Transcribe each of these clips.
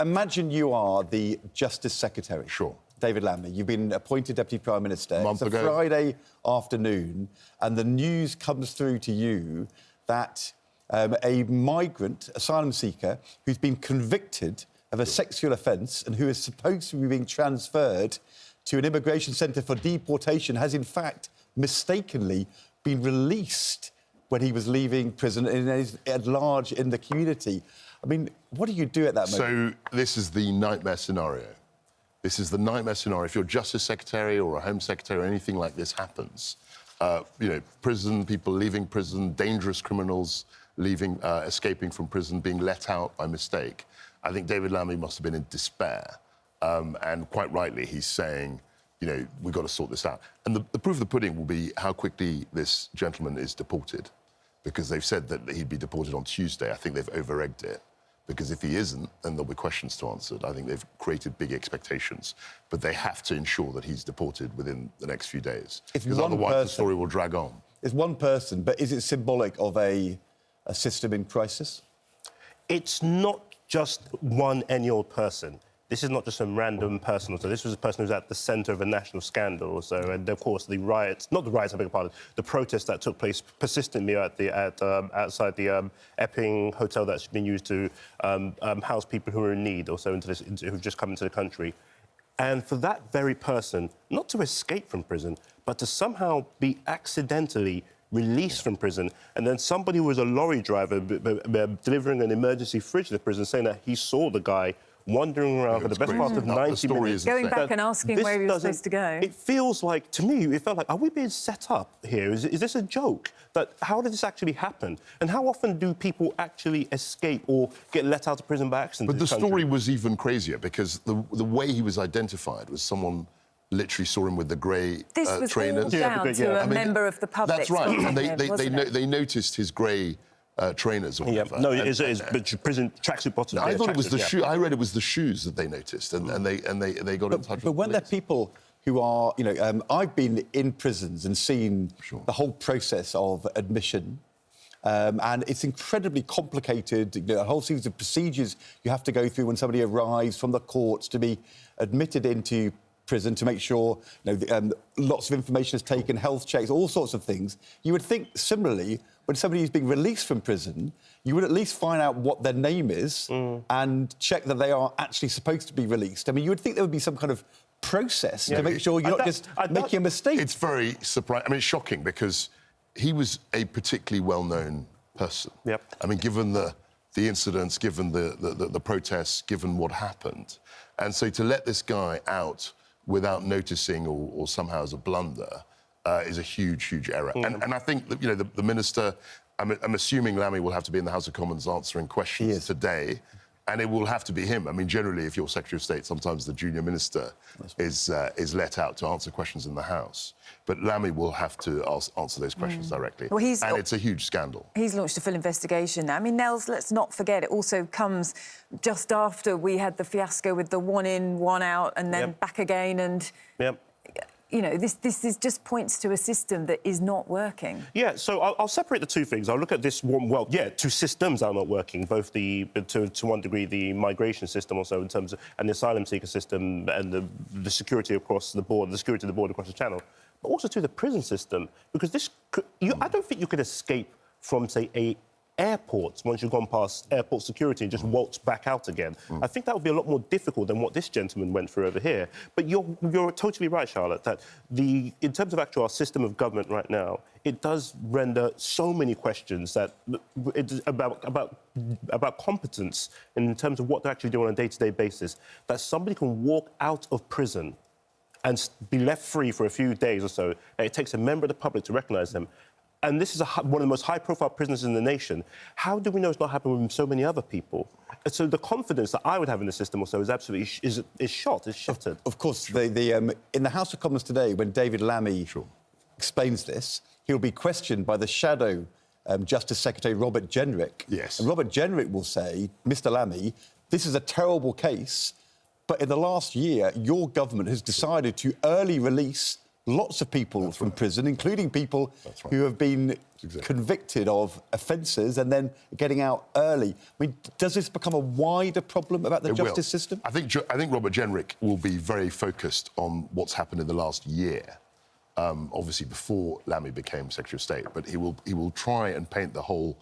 imagine you are the Justice Secretary. Sure. David Lammy. You've been appointed Deputy Prime Minister. A month ago. It's a Friday afternoon, and the news comes through to you that a migrant, asylum seeker, who's been convicted of a sexual offence and who is supposed to be being transferred to an immigration centre for deportation has, in fact, mistakenly been released when he was leaving prison and is at large in the community. I mean, what do you do at that moment? So this is the nightmare scenario. This is the nightmare scenario. If you're Justice Secretary or a Home Secretary or anything like this happens, prison, people leaving prison, dangerous criminals leaving, escaping from prison, being let out by mistake. I think David Lammy must have been in despair. And quite rightly, he's saying, we've got to sort this out. And the proof of the pudding will be how quickly this gentleman is deported, because they've said that he'd be deported on Tuesday. I think they've over-egged it, because if he isn't, then there'll be questions to answer. I think they've created big expectations, but they have to ensure that he's deported within the next few days, because otherwise the story will drag on. It's one person, but is it symbolic of a system in crisis? It's not just one any old person. This is not just some random person. So this was a person who was at the centre of a national scandal or so. And, of course, the riots... Not the riots, I beg your pardon. The protests that took place persistently outside the Epping hotel that's been used to house people who are in need, also who've just come into the country. And for that very person, not to escape from prison, but to somehow be accidentally released from prison, and then somebody who was a lorry driver delivering an emergency fridge to the prison saying that he saw the guy wandering around for the best part of 90 minutes. Going back and asking where he was supposed to go. It feels like, to me, it felt like, are we being set up here? Is this a joke? How did this actually happen? And how often do people actually escape or get let out of prison by accident? But the story was even crazier, because the way he was identified was someone literally saw him with the grey trainers. This was all down to a member of the public. That's right. And they noticed his grey trainers or whatever. No, it's prison tracksuit bottoms. I thought it was the shoe. I read it was the shoes that they noticed, and they got in touch with. But weren't there people who are, I've been in prisons and seen the whole process of admission. And it's incredibly complicated, a whole series of procedures you have to go through when somebody arrives from the courts to be admitted into prison, to make sure lots of information is taken, health checks, all sorts of things. You would think, similarly, when somebody is being released from prison, you would at least find out what their name is and check that they are actually supposed to be released. I mean, you would think there would be some kind of process to make sure you're not just making a mistake. It's very surprising. I mean, it's shocking, because he was a particularly well-known person. Yep. I mean, given the incidents, given the protests, given what happened. And so to let this guy out without noticing or somehow as a blunder is a huge, huge error. And I think that, the minister, I'm assuming Lammy will have to be in the House of Commons answering questions today, and it will have to be him. I mean, generally, if you're Secretary of State, sometimes the junior minister is let out to answer questions in the House. But Lammy will have to answer those questions directly. Well, and it's a huge scandal. He's launched a full investigation. I mean, Nels, let's not forget, it also comes just after we had the fiasco with the one in, one out, and then back again, and... this one points to a system that is not working. Yeah, so I'll separate the two things. I'll look at this one. Well, two systems are not working. Both to one degree, the migration system, also in terms of and the asylum seeker system, and the security across the board, the security of the border across the channel, but also to the prison system, because I don't think you could escape from, say, airports once you've gone past airport security and just waltz back out again. I think that would be a lot more difficult than what this gentleman went through over here. But you're totally right, Charlotte, that in terms of our system of government right now, it does render so many questions about competence in terms of what they actually do on a day-to-day basis, that somebody can walk out of prison and be left free for a few days or so, and it takes a member of the public to recognise them. And this is one of the most high-profile prisoners in the nation. How do we know it's not happening with so many other people? So the confidence that I would have in the system also is absolutely shot, is shattered. Of course, in the House of Commons today, when David Lammy explains this, he'll be questioned by the shadow Justice Secretary Robert Jenrick. Yes. And Robert Jenrick will say, Mr Lammy, this is a terrible case, but in the last year, your government has decided to early release lots of people from prison, including people who have been convicted of offences and then getting out early. I mean, does this become a wider problem about the justice system? I think Robert Jenrick will be very focused on what's happened in the last year, obviously before Lammy became Secretary of State, but he will try and paint the whole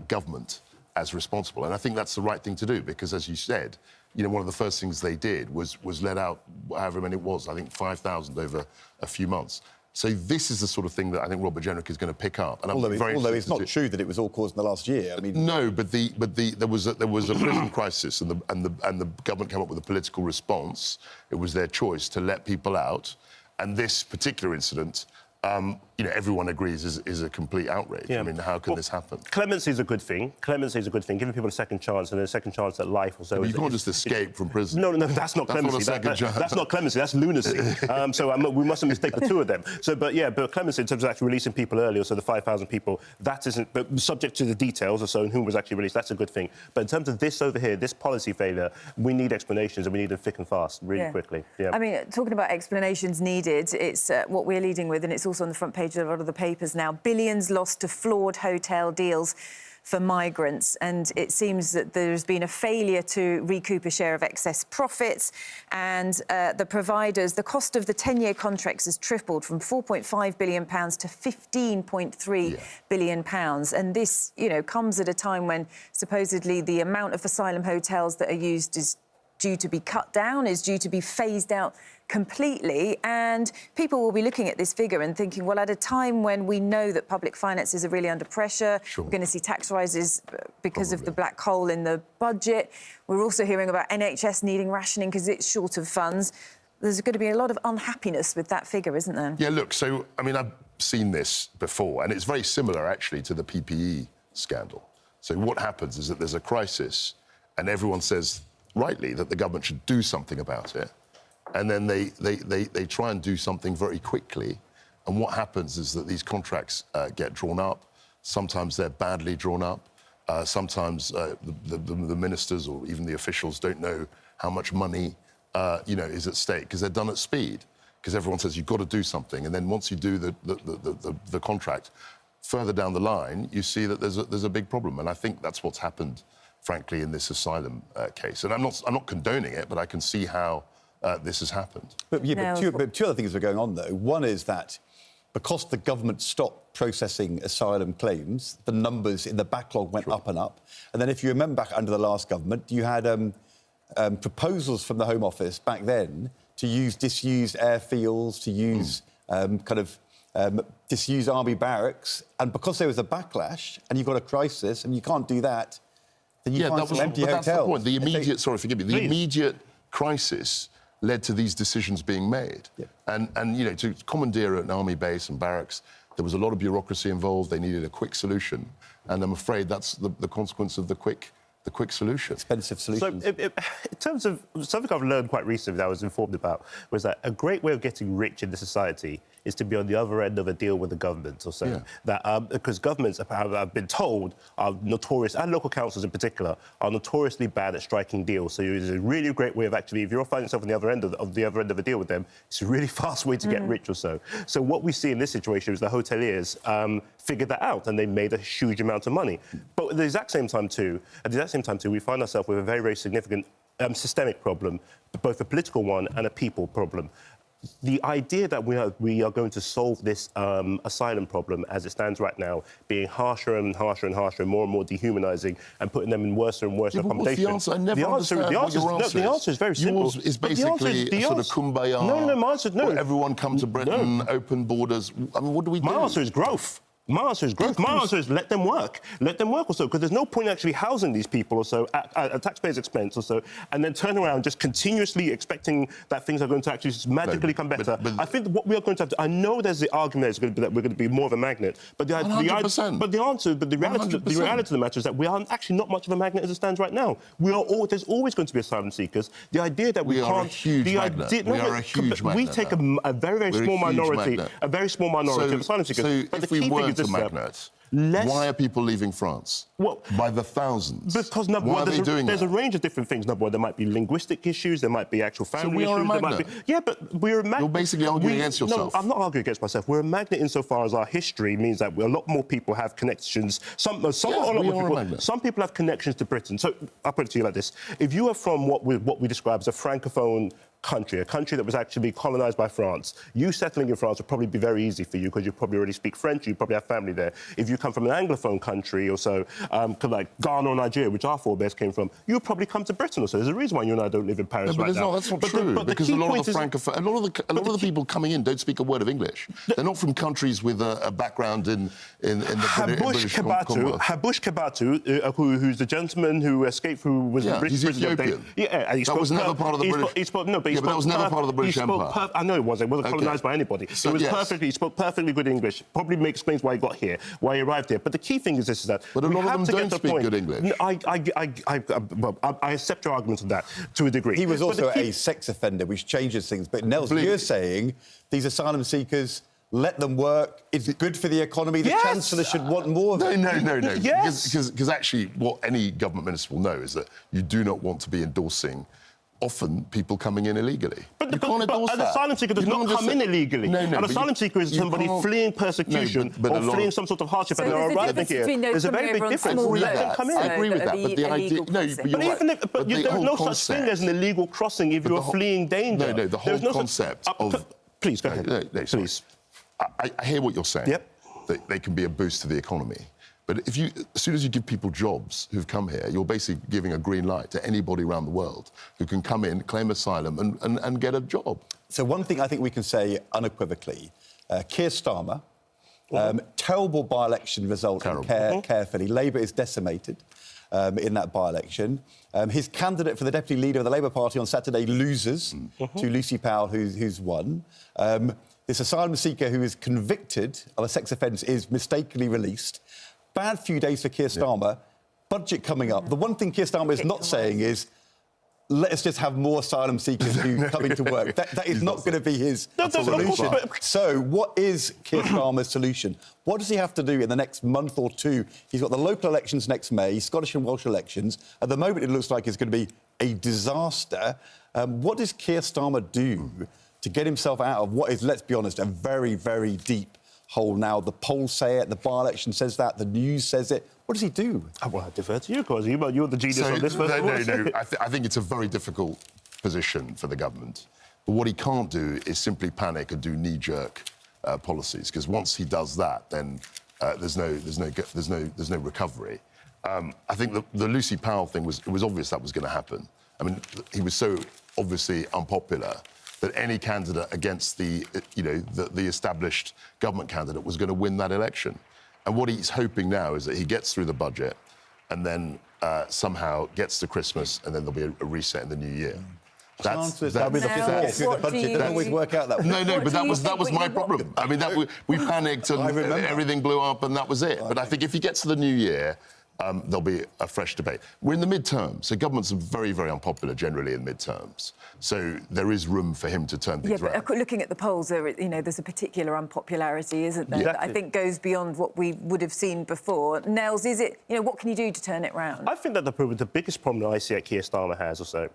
government as responsible. And I think that's the right thing to do, because, as you said, you know, one of the first things they did was let out however many it was, I think 5,000 over a few months. So this is the sort of thing that I think Robert Jenrick is going to pick up. And although it's not true that it was all caused in the last year. I mean, no, but there was a prison crisis, and the government came up with a political response. It was their choice to let people out, and this particular incident, you know, everyone agrees is a complete outrage. Yeah. I mean, how can this happen? Clemency is a good thing. Clemency is a good thing. Giving people a second chance, and a second chance at life or so. But you can't just escape from prison. No, that's not clemency. That's not clemency. That's lunacy. We mustn't mistake the two of them. So, but clemency in terms of actually releasing people early, or so the 5,000 people, that isn't. But subject to the details, or so, and who was actually released, that's a good thing. But in terms of this over here, this policy failure, we need explanations, and we need them thick and fast, really quickly. Yeah. I mean, talking about explanations needed, it's what we're leading with, and it's also on the front page of a lot of the papers now. Billions lost to flawed hotel deals for migrants, and it seems that there's been a failure to recoup a share of excess profits, and the providers, the cost of the 10-year contracts has tripled from £4.5 billion to £15.3 billion. And this, you know, comes at a time when supposedly the amount of asylum hotels that are used is due to be cut down, is due to be phased out completely, and people will be looking at this figure and thinking, well, at a time when we know that public finances are really under pressure, we're going to see tax rises because of the black hole in the budget. We're also hearing about NHS needing rationing because it's short of funds. There's going to be a lot of unhappiness with that figure, isn't there? Yeah, look, so, I mean, I've seen this before, and it's very similar, actually, to the PPE scandal. So what happens is that there's a crisis, and everyone says, rightly, that the government should do something about it. And then they try and do something very quickly. And what happens is that these contracts get drawn up. Sometimes they're badly drawn up. Sometimes the ministers or even the officials don't know how much money, you know, is at stake, because they're done at speed. Because everyone says, you've got to do something. And then once you do the contract, further down the line, you see that there's a big problem. And I think that's what's happened, frankly, in this asylum case. And I'm not condoning it, but I can see how this has happened. But two other things are going on, though. One is that because the government stopped processing asylum claims, the numbers in the backlog went up and up. And then if you remember back under the last government, you had proposals from the Home Office back then to use disused airfields, to use disused army barracks. And because there was a backlash and you've got a crisis and you can't do that, then you find some empty hotels. That's the point. The immediate, sorry, forgive me, the immediate crisis led to these decisions being made. Yeah. And you know, to commandeer an army base and barracks, there was a lot of bureaucracy involved. They needed a quick solution. And I'm afraid that's the consequence of the quick solution. Expensive solution. So, in terms of something I've learned quite recently that I was informed about was that a great way of getting rich in this society is to be on the other end of a deal with the government or so. Yeah. That because governments, I've been told, are notorious, and local councils in particular, are notoriously bad at striking deals. So it's a really great way of actually, if you're finding yourself on the other end of a deal with them, it's a really fast way to get rich or so. So what we see in this situation is the hoteliers figured that out, and they made a huge amount of money. But at the exact same time too, we find ourselves with a very, very significant systemic problem, both a political one and a people problem. The idea that we are going to solve this asylum problem as it stands right now, being harsher and harsher and harsher, and more dehumanising, and putting them in worse and worse accommodation. What's the answer? I never understand what your answer is. The answer is very simple. Yours is basically a sort of kumbaya. No, my answer is no. Everyone come to Britain, open borders. I mean, what do we do? My answer is growth. My answer is growth. My answer is let them work. Let them work or so, because there's no point in actually housing these people or so at taxpayers' expense or so, and then turn around just continuously expecting that things are going to actually magically come better. But I think what we are going to have to... I know there's the argument that we're going to be more of a magnet, but the reality of the matter is that we are actually not much of a magnet as it stands right now. There's always going to be asylum seekers. The idea that we can't... We are a huge magnet. We take a very, very small minority, of asylum seekers. So if we weren't a magnet, Why are people leaving France? Well, by the thousands. Because why are they doing there's that? a range of different things. There might be linguistic issues, there might be actual family issues. So we are a magnet. Yeah, but we're a magnet. You're basically arguing against yourself. No, I'm not arguing against myself. We're a magnet insofar as our history means that a lot more people have connections. Some people have connections to Britain. So I'll put it to you like this: if you are from what we describe as a francophone country, a country that was actually colonised by France, you settling in France would probably be very easy for you because you probably already speak French, you probably have family there. If you come from an Anglophone country or so, like Ghana or Nigeria, which our forebears came from, you would probably come to Britain or so. There's a reason why you and I don't live in Paris right now. That's not true, because a lot of the people coming in don't speak a word of English. They're not from countries with a background in the British Commonwealth. Habush Kabatu, who's the gentleman who escaped, who was a British he's Ethiopian. That was never part of the British... but that was never part of the British Empire. I know it wasn't. It wasn't colonised by anybody. So, he spoke perfectly good English. Probably explains why he got here, why he arrived here. But the key thing is this, is that... But a lot of them don't speak good English. I accept your argument on that, to a degree. He was also a sex offender, which changes things. But, Nels, you're saying these asylum seekers... let them work. It's good for the economy. The Chancellor should want more of it. No. Yes. Because actually, what any government minister will know is that you do not want to be endorsing often people coming in illegally. But an asylum seeker does not come in illegally. An asylum seeker is somebody fleeing persecution or fleeing some sort of hardship, and they're arriving here. There's a very big difference. Let them come in. I agree with that, but the idea... But there's no such thing as an illegal crossing if you're fleeing danger. No, the whole concept of... Please, go ahead. Please. I hear what you're saying. Yep. That they can be a boost to the economy. But as soon as you give people jobs who've come here, you're basically giving a green light to anybody around the world who can come in, claim asylum and get a job. So one thing I think we can say unequivocally, Keir Starmer, terrible by-election result, carefully. Labour is decimated in that by-election. His candidate for the deputy leader of the Labour Party on Saturday loses to Lucy Powell, who's won. This asylum seeker who is convicted of a sex offence is mistakenly released. Bad few days for Keir Starmer. Budget coming up. The one thing Keir Starmer is not saying is, let us just have more asylum seekers who come into work. That is not going to be his solution. So what is Keir Starmer's solution? What does he have to do in the next month or two? He's got the local elections next May, Scottish and Welsh elections. At the moment, it looks like it's going to be a disaster. What does Keir Starmer do to get himself out of what is, let's be honest, a very, very deep hole now? The polls say it, the by-election says that, the news says it. What does he do? Well, I defer to you, because you're the genius on this. No. I think it's a very difficult position for the government. But what he can't do is simply panic and do knee-jerk policies, because once he does that, then there's no recovery. I think the Lucy Powell thing it was obvious that was going to happen. I mean, he was so obviously unpopular that any candidate against the established government candidate was going to win that election. And what he's hoping now is that he gets through the budget and then somehow gets to Christmas and then there'll be a reset in the new year. That'll be the budget doesn't always work out that way. No, but that was my problem. I mean, we panicked and everything blew up and that was it. But I think if he gets to the new year, there'll be a fresh debate. We're in the midterms, so governments are very, very unpopular generally in midterms. So there is room for him to turn things around. But looking at the polls, there's a particular unpopularity, isn't there, that I think goes beyond what we would have seen before. Nels, is it, what can you do to turn it round? I think that the biggest problem that I see at Keir Starmer has also...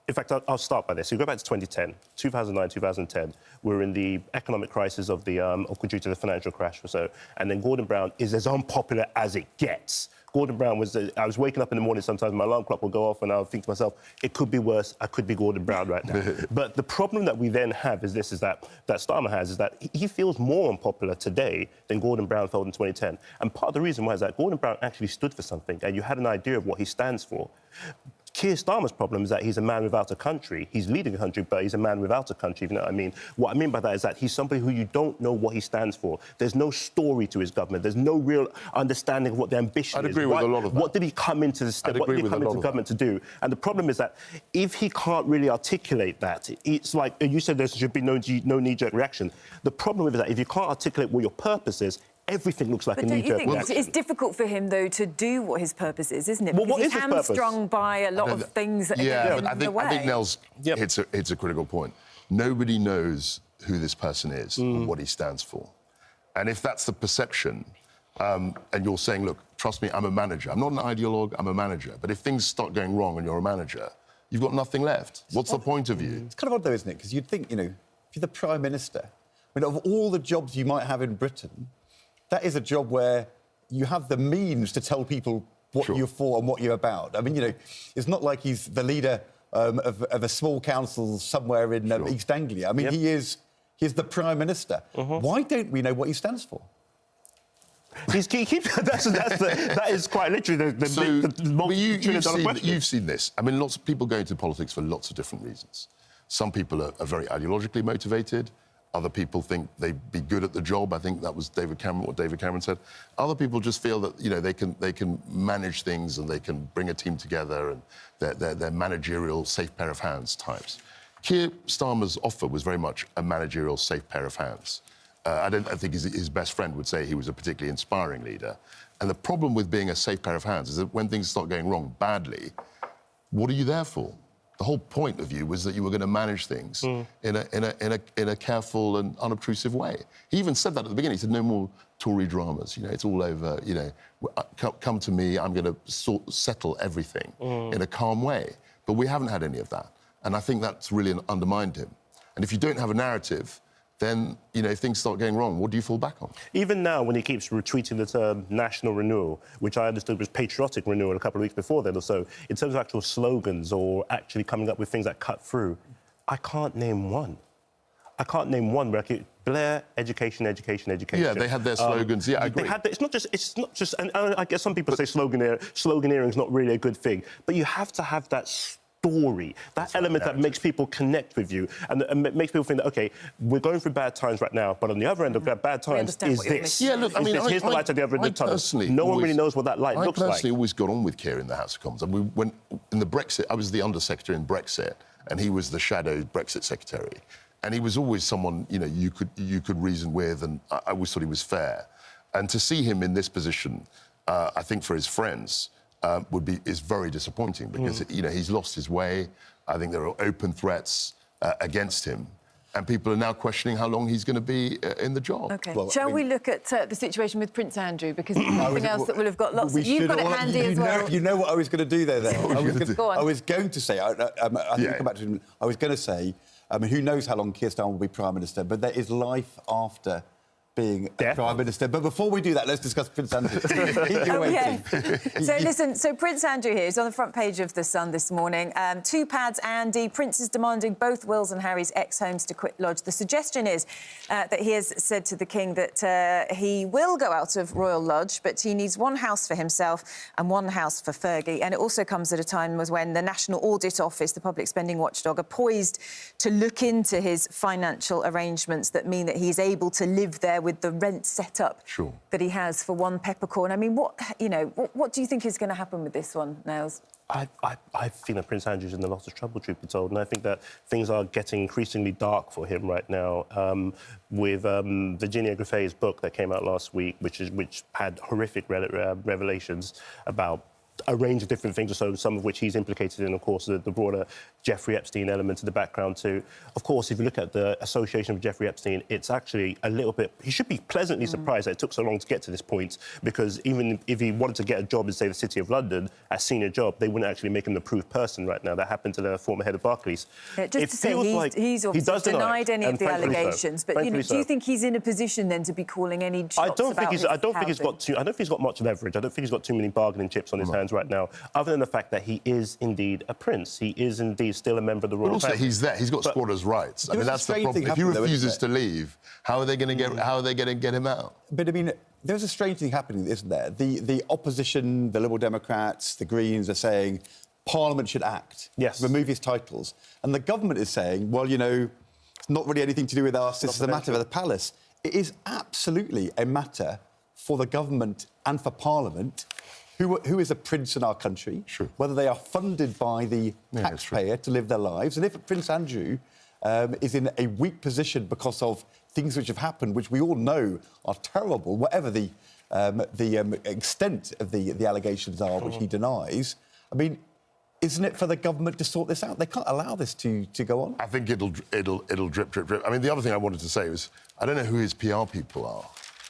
In fact, I'll start by this. You go back to 2010, 2009, 2010. We're in the economic crisis due to the financial crash or so. And then Gordon Brown is as unpopular as it gets. Gordon Brown was... I was waking up in the morning, sometimes my alarm clock will go off and I'll think to myself, it could be worse, I could be Gordon Brown right now. But the problem that we then have is that Starmer has, is that he feels more unpopular today than Gordon Brown felt in 2010. And part of the reason why is that Gordon Brown actually stood for something and you had an idea of what he stands for. Keir Starmer's problem is that he's a man without a country. He's leading a country, but he's a man without a country, if you know what I mean. What I mean by that is that he's somebody who you don't know what he stands for. There's no story to his government. There's no real understanding of what the ambition is. I'd agree with a lot of that. What did he come into government to do? And the problem is that if he can't really articulate that, it's like you said there should be no knee-jerk reaction. The problem with it is that if you can't articulate what your purpose is, everything looks like a knee-jerk reaction. It's difficult for him, though, to do what his purpose is, isn't it? Well, because he's hamstrung by a lot of things that are getting in the way. I think Nels hits a critical point. Nobody knows who this person is or what he stands for. And if that's the perception, and you're saying, look, trust me, I'm a manager. I'm not an ideologue, I'm a manager. But if things start going wrong and you're a manager, you've got nothing left. What's the point of you? It's kind of odd, though, isn't it? Because you'd think, you know, if you're the Prime Minister, I mean, of all the jobs you might have in Britain, that is a job where you have the means to tell people what you're for and what you're about. I mean, you know, it's not like he's the leader of a small council somewhere in East Anglia. I mean, he's the Prime Minister. Why don't we know what he stands for? That is quite literally you've seen this. I mean, lots of people go into politics for lots of different reasons. Some people are very ideologically motivated. Other people think they'd be good at the job. I think that was what David Cameron said. Other people just feel that, you know, they can manage things and they can bring a team together, and they're managerial, safe pair of hands types. Keir Starmer's offer was very much a managerial, safe pair of hands. I think his best friend would say he was a particularly inspiring leader. And the problem with being a safe pair of hands is that when things start going wrong badly, what are you there for? The whole point of you was that you were going to manage things in a careful and unobtrusive way. He even said that at the beginning. He said, no more Tory dramas. You know, it's all over. You know, come to me. I'm going to settle everything in a calm way. But we haven't had any of that. And I think that's really undermined him. And if you don't have a narrative, then, you know, if things start going wrong, what do you fall back on? Even now, when he keeps retweeting the term national renewal, which I understood was patriotic renewal a couple of weeks before then or so, in terms of actual slogans or actually coming up with things that cut through, I can't name one. I can't name one where Blair, education, education, education. Yeah, they had their slogans. Yeah, I agree. It's not just. And I guess some people say sloganeering is not really a good thing, but you have to have that story, that element that makes people connect with you and makes people think that, OK, we're going through bad times right now, but on the other end of bad times is this. Yeah, look, I mean, here's the light at the other end of the tunnel. No one really knows what that light looks like. I personally always got on with Keir in the House of Commons. And when in the Brexit, I was the Undersecretary in Brexit, and he was the shadow Brexit Secretary. And he was always someone, you know, you could reason with, and I always thought he was fair. And to see him in this position, I think for his friends, is very disappointing because you know, he's lost his way. I think there are open threats against him, and people are now questioning how long he's going to be in the job. OK. Well, shall we look at the situation with Prince Andrew, because it's something else that will have got lots of... You've got it handy as well. You know what I was going to do there, then. I was going to say, I think come back to him, I was going to say, who knows how long Keir Starmer will be Prime Minister, but there is life after being a Prime Minister. But before we do that, let's discuss Prince Andrew. Keep you waiting. So listen, so Prince Andrew here is on the front page of The Sun this morning. Two pads, Andy. Prince is demanding both Will's and Harry's ex-homes to quit lodge. The suggestion is that he has said to the King that he will go out of Royal Lodge, but he needs one house for himself and one house for Fergie. And it also comes at a time when the National Audit Office, the public spending watchdog, are poised to look into his financial arrangements that mean that he's able to live there with the rent set up that he has for one peppercorn. I mean, what do you think is going to happen with this one, Niles? I think that Prince Andrew's in a lot of trouble, truth be told, and I think that things are getting increasingly dark for him right now. With Virginia Griffith's book that came out last week, which had horrific revelations about a range of different things, or so, some of which he's implicated in, of course, the broader Jeffrey Epstein element to the background too. Of course, if you look at the association with Jeffrey Epstein, it's actually a little bit... He should be pleasantly surprised that it took so long to get to this point, because even if he wanted to get a job in, say, the City of London, a senior job, they wouldn't actually make him the approved person right now. That happened to the former head of Barclays. Yeah, just to say, he's obviously denied any of the allegations, but do you think he's in a position then to be calling any shots about his housing? I don't think he's got much leverage. I don't think he's got too many bargaining chips on his hands right now, other than the fact that he is indeed a prince. He is indeed still a member of the royal family. But also, he's there. He's got squatters' rights. I mean, that's the problem. If he refuses to leave, how are they going to get him out? But I mean, there's a strange thing happening, isn't there? The opposition, the Liberal Democrats, the Greens are saying Parliament should act, remove his titles, and the government is saying, well, you know, it's not really anything to do with us. This is a matter for the palace. It is absolutely a matter for the government and for Parliament. Who is a prince in our country, whether they are funded by the taxpayer to live their lives. And if Prince Andrew is in a weak position because of things which have happened, which we all know are terrible, whatever the extent of the allegations are, which he denies, I mean, isn't it for the government to sort this out? They can't allow this to go on. I think it'll drip, drip, drip. I mean, the other thing I wanted to say was, I don't know who his PR people are,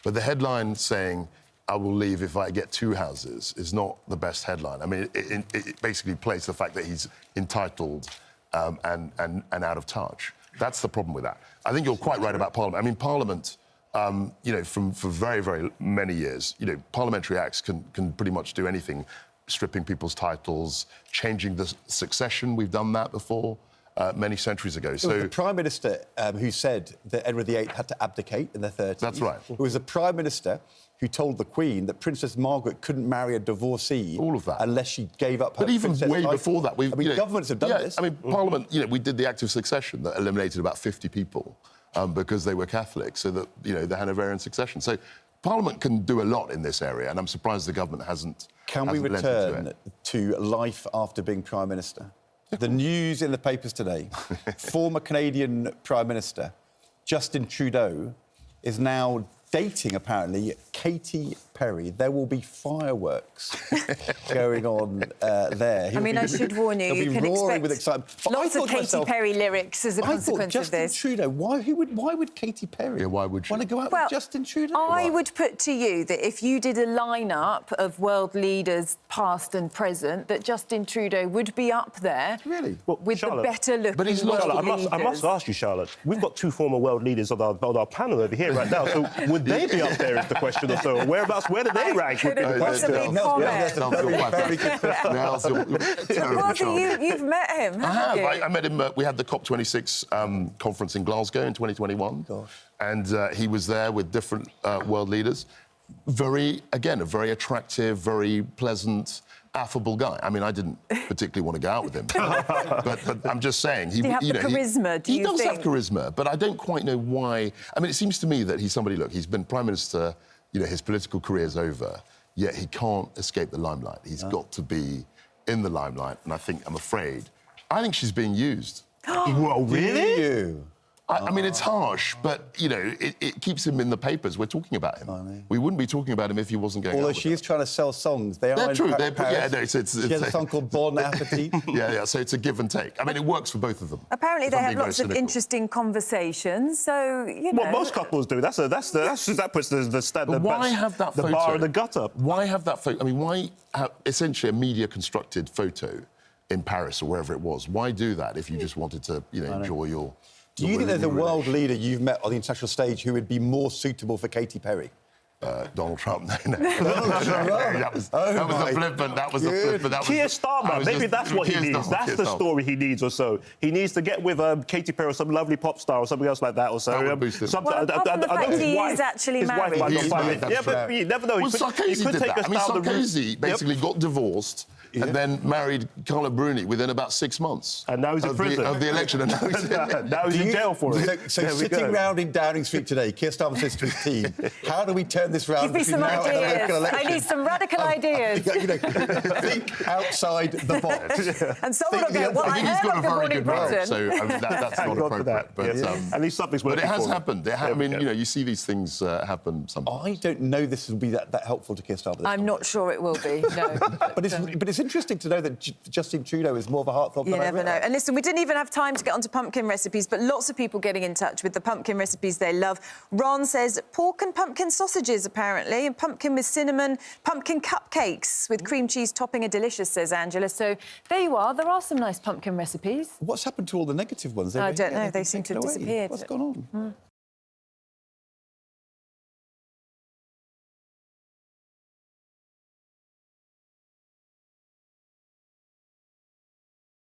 but the headline saying I will leave if I get 2 houses is not the best headline. I mean, it basically plays the fact that he's entitled and out of touch. That's the problem with that. I think you're quite right about Parliament. I mean, Parliament, you know, for very, very many years, you know, parliamentary acts can pretty much do anything, stripping people's titles, changing the succession. We've done that before. Many centuries ago. So it was the Prime Minister who said that Edward VIII had to abdicate in the 30s. That's right. It was the Prime Minister who told the Queen that Princess Margaret couldn't marry a divorcee all of that unless she gave up her But even princess way title. before that, I mean, governments have done this. I mean, Parliament, you know, we did the Act of Succession that eliminated about 50 people because they were Catholic, so that, you know, the Hanoverian succession. So Parliament can do a lot in this area, and I'm surprised the government hasn't. Can we return to life after being Prime Minister? The news in the papers today, former Canadian Prime Minister Justin Trudeau is now dating, apparently, Katy Perry. There will be fireworks going on there. I mean, I should warn you, you can expect with excitement. lots of Katy Perry lyrics as a consequence of this. Justin Trudeau, why would Katy Perry why would she want to go out with Justin Trudeau? I would put to you that if you did a lineup of world leaders, past and present, that Justin Trudeau would be up there. Really? With Charlotte, the better looking but he's not. world leaders. I must ask you, Charlotte, we've got 2 former world leaders on our panel over here right now, so would they be up there is the question or so? Where do they rank? Would be the question. Very good question. You've met him, haven't you? I met him. We had the COP26 conference in Glasgow in 2021. Gosh. And he was there with different world leaders. A very attractive, very pleasant, affable guy. I mean, I didn't particularly want to go out with him, but I'm just saying. Does he have the charisma, do you think? He does have charisma, but I don't quite know why. I mean, it seems to me that he's somebody, look, he's been Prime Minister, you know, his political career's over, yet he can't escape the limelight. He's got to be in the limelight, and I'm afraid, I think she's being used. Well, really? I mean, it's harsh, but, you know, it keeps him in the papers. We're talking about him. We wouldn't be talking about him if he wasn't going out. Although she is trying to sell songs. They're true. Paris. She has a song called Bon Appetit. So it's a give and take. I mean, it works for both of them. Apparently they have lots of interesting conversations, so, you know... What most couples do. That puts the standard... But why have that photo? The bar in the gutter. Why have that photo? I mean, why have essentially a media-constructed photo in Paris or wherever it was? Why do that if you just wanted to, you know, enjoy your... Do you think there's a world leader you've met on the international stage who would be more suitable for Katy Perry? Donald Trump. No. That was a flippant. That was a flippant. Keir Starmer. Maybe that's what he needs. That's the story he needs, or so. He needs to get with Katy Perry or some lovely pop star or something else like that, or so. That would boost him. Well, apart from the fact he is actually married. His wife might not find it. Yeah, but you never know. Well, Sarkozy did that. I mean, Sarkozy basically got divorced and then married Carla Bruni within about 6 months. And now he's in prison. Of the election, and now he's in now he's in jail for it. So sitting round in Downing Street today, Keir Starmer says to his team, how do we turn this round? Give me some ideas. I need some radical ideas. You know, think outside the box. And someone will go, well, I he's got a very good Britain. So I mean, that's not appropriate. But, at least something's working. But it has happened. I mean, you know, you see these things happen sometimes. I don't know this will be that helpful to Keir Starmer. I'm not sure it will be, no. But it's interesting to know that Justin Trudeau is more of a heartthrob than I never know. And listen, we didn't even have time to get onto pumpkin recipes, but lots of people getting in touch with the pumpkin recipes they love. Ron says pork and pumpkin sausages, apparently, and pumpkin with cinnamon, pumpkin cupcakes with cream cheese topping are delicious, says Angela. So there you are. There are some nice pumpkin recipes. What's happened to all the negative ones? I don't know. They seem to have disappeared. What's gone on?